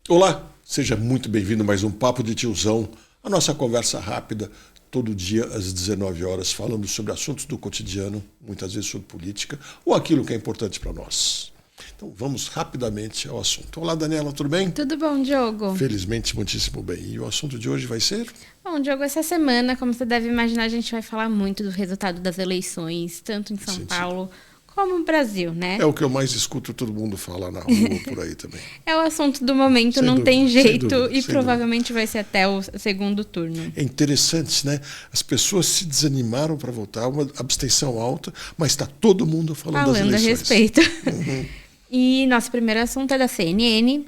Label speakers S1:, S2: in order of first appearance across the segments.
S1: Olá, seja muito bem-vindo a mais um Papo de Tiozão, a nossa conversa rápida, todo dia às 19 horas, falando sobre assuntos do cotidiano, muitas vezes sobre política, ou aquilo que é importante para nós. Então vamos rapidamente ao assunto. Olá, Daniela, tudo bem?
S2: Tudo bom, Diogo?
S1: Felizmente, muitíssimo bem. E o assunto de hoje vai ser?
S2: Bom, Diogo, essa semana, como você deve imaginar, a gente vai falar muito do resultado das eleições, tanto em São Paulo como no Brasil, né?
S1: É o que eu mais escuto todo mundo falar na rua, por aí também.
S2: É o assunto do momento,
S1: Sem
S2: não
S1: dúvida,
S2: tem
S1: sem
S2: jeito,
S1: dúvida,
S2: e
S1: sem
S2: provavelmente vai ser até o segundo turno.
S1: É interessante, né? As pessoas se desanimaram para votar, uma abstenção alta, mas está todo mundo falando das eleições.
S2: A respeito. E nosso primeiro assunto é da CNN.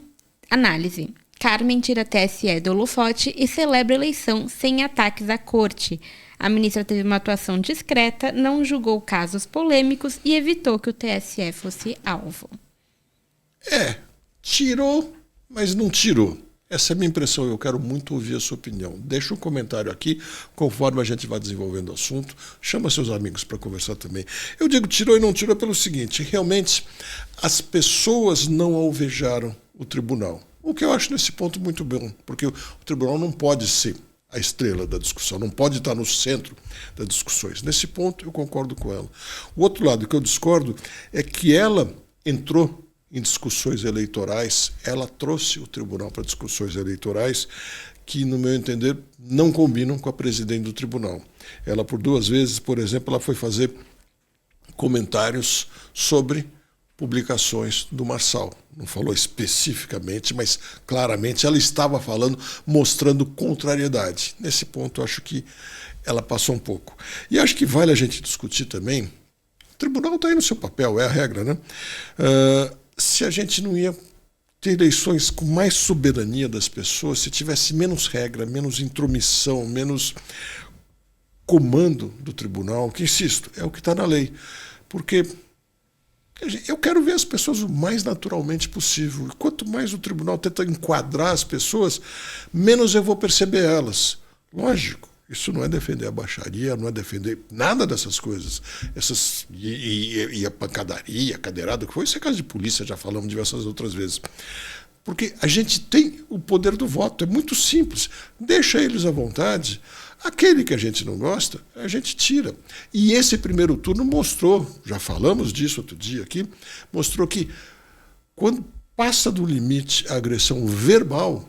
S2: Análise. Carmen tira TSE do holofote e celebra eleição sem ataques à corte. A ministra teve uma atuação discreta, não julgou casos polêmicos e evitou que o TSE fosse alvo.
S1: Tirou, mas não tirou. Essa é a minha impressão, eu quero muito ouvir a sua opinião. Deixa um comentário aqui, conforme a gente vai desenvolvendo o assunto. Chama seus amigos para conversar também. Eu digo tirou e não tirou pelo seguinte, realmente as pessoas não alvejaram o tribunal. O que eu acho nesse ponto muito bom, porque o tribunal não pode ser a estrela da discussão, não pode estar no centro das discussões. Nesse ponto eu concordo com ela. O outro lado que eu discordo é que ela entrou em discussões eleitorais, ela trouxe o tribunal para discussões eleitorais que, no meu entender, não combinam com a presidente do tribunal. Ela, por 2 vezes, por exemplo, ela foi fazer comentários sobre publicações do Marçal. Não falou especificamente, mas claramente ela estava falando, mostrando contrariedade. Nesse ponto, eu acho que ela passou um pouco. E acho que vale a gente discutir também, o tribunal está aí no seu papel, é a regra, né? Se a gente não ia ter eleições com mais soberania das pessoas, se tivesse menos regra, menos intromissão, menos comando do tribunal, que, insisto, é o que está na lei. Porque eu quero ver as pessoas o mais naturalmente possível. E quanto mais o tribunal tenta enquadrar as pessoas, menos eu vou perceber elas. Lógico. Isso não é defender a baixaria, não é defender nada dessas coisas. E a pancadaria, a cadeirada, que foi, isso é caso de polícia, já falamos diversas outras vezes. Porque a gente tem o poder do voto, é muito simples. Deixa eles à vontade. Aquele que a gente não gosta, a gente tira. E esse primeiro turno mostrou, já falamos disso outro dia aqui, mostrou que quando passa do limite a agressão verbal,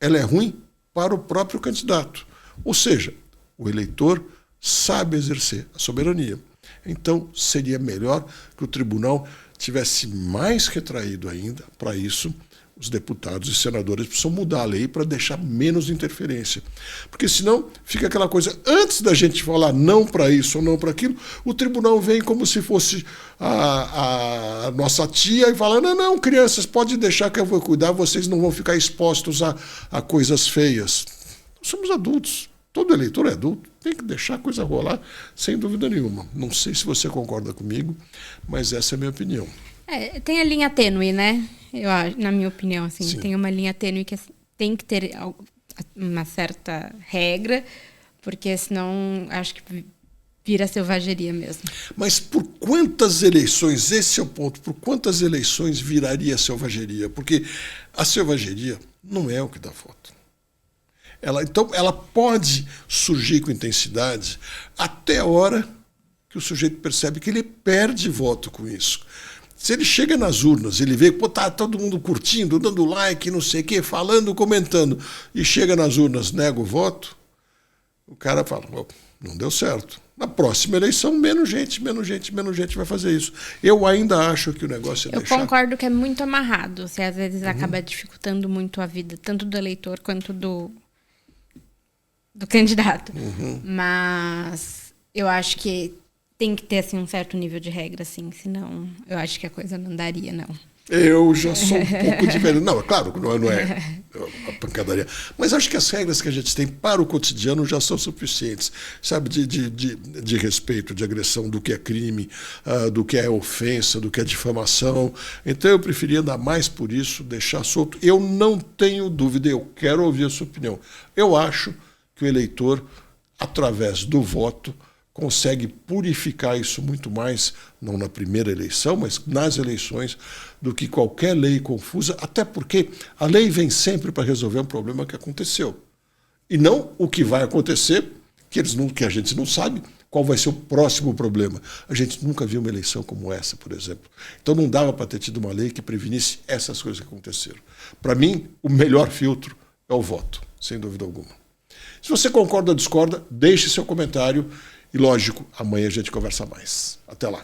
S1: ela é ruim para o próprio candidato. Ou seja, o eleitor sabe exercer a soberania. Então, seria melhor que o tribunal tivesse mais retraído ainda. Para isso, os deputados e senadores precisam mudar a lei para deixar menos interferência. Porque senão fica aquela coisa, antes da gente falar não para isso ou não para aquilo, o tribunal vem como se fosse a nossa tia e fala, não, crianças, pode deixar que eu vou cuidar, vocês não vão ficar expostos a coisas feias. Somos adultos. Todo eleitor é adulto. Tem que deixar a coisa rolar, sem dúvida nenhuma. Não sei se você concorda comigo, mas essa é a minha opinião.
S2: Tem a linha tênue, né? Eu acho, na minha opinião, assim,
S1: Sim.
S2: tem uma linha tênue que tem que ter uma certa regra, porque senão acho que vira selvageria mesmo.
S1: Mas por quantas eleições, esse é o ponto, por quantas eleições viraria selvageria? Porque a selvageria não é o que dá voto. Então, ela pode surgir com intensidade até a hora que o sujeito percebe que ele perde voto com isso. Se ele chega nas urnas, ele vê que tá todo mundo curtindo, dando like, não sei o quê, falando, comentando, e chega nas urnas, nega o voto, o cara fala, não deu certo. Na próxima eleição, menos gente vai fazer isso. Eu ainda acho que o negócio é deixar...
S2: Eu concordo que é muito amarrado. Você às vezes acaba dificultando muito a vida, tanto do eleitor quanto do candidato. Mas eu acho que tem que ter assim, um certo nível de regra, assim, senão eu acho que a coisa não daria, não.
S1: Eu já sou um pouco diferente. Não, é claro, não é a pancadaria. Mas acho que as regras que a gente tem para o cotidiano já são suficientes. Sabe, de respeito, de agressão, do que é crime, do que é ofensa, do que é difamação. Então eu preferia andar mais por isso, deixar solto. Eu não tenho dúvida, eu quero ouvir a sua opinião. Eu acho que o eleitor, através do voto, consegue purificar isso muito mais, não na primeira eleição, mas nas eleições, do que qualquer lei confusa, até porque a lei vem sempre para resolver um problema que aconteceu. E não o que vai acontecer, que a gente não sabe qual vai ser o próximo problema. A gente nunca viu uma eleição como essa, por exemplo. Então não dava para ter tido uma lei que prevenisse essas coisas que aconteceram. Para mim, o melhor filtro é o voto, sem dúvida alguma. Se você concorda ou discorda, deixe seu comentário. E, lógico, amanhã a gente conversa mais. Até lá.